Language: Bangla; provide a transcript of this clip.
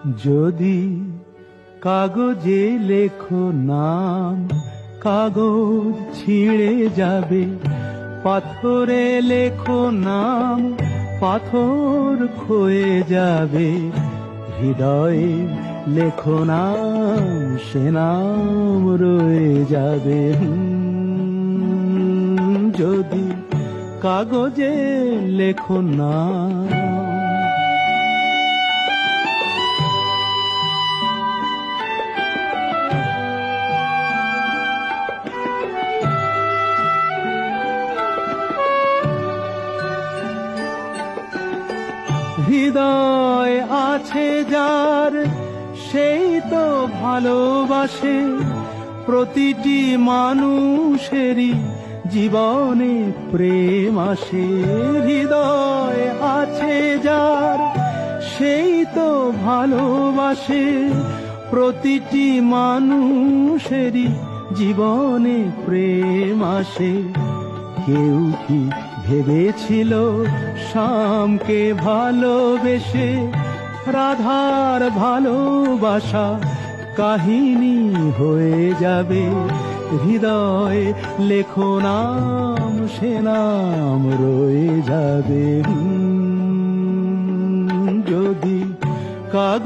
যদি কাগজে লেখো নাম, কাগজ ছিঁড়ে যাবে। পাথরে লেখো নাম, পাথর ক্ষয়ে যাবে। হৃদয়ে লেখো নাম, সে নাম রয়ে যাবে। যদি কাগজে লেখো নাম। হৃদয় আছে যার, সেই তো ভালোবাসে। প্রতিটি মানুষেরই জীবনে প্রেম আসে। হৃদয় আছে যার, সেই তো ভালোবাসে। প্রতিটি মানুষেরই জীবনে প্রেম আসে। কেউ কি ভেবেছিল শ্যামকে ভালোবেসে রাধার ভালোবাসা কাহিনী হয়ে যাবে? হৃদয়ে লেখো নাম, সে নাম রয়ে যাবে। যদি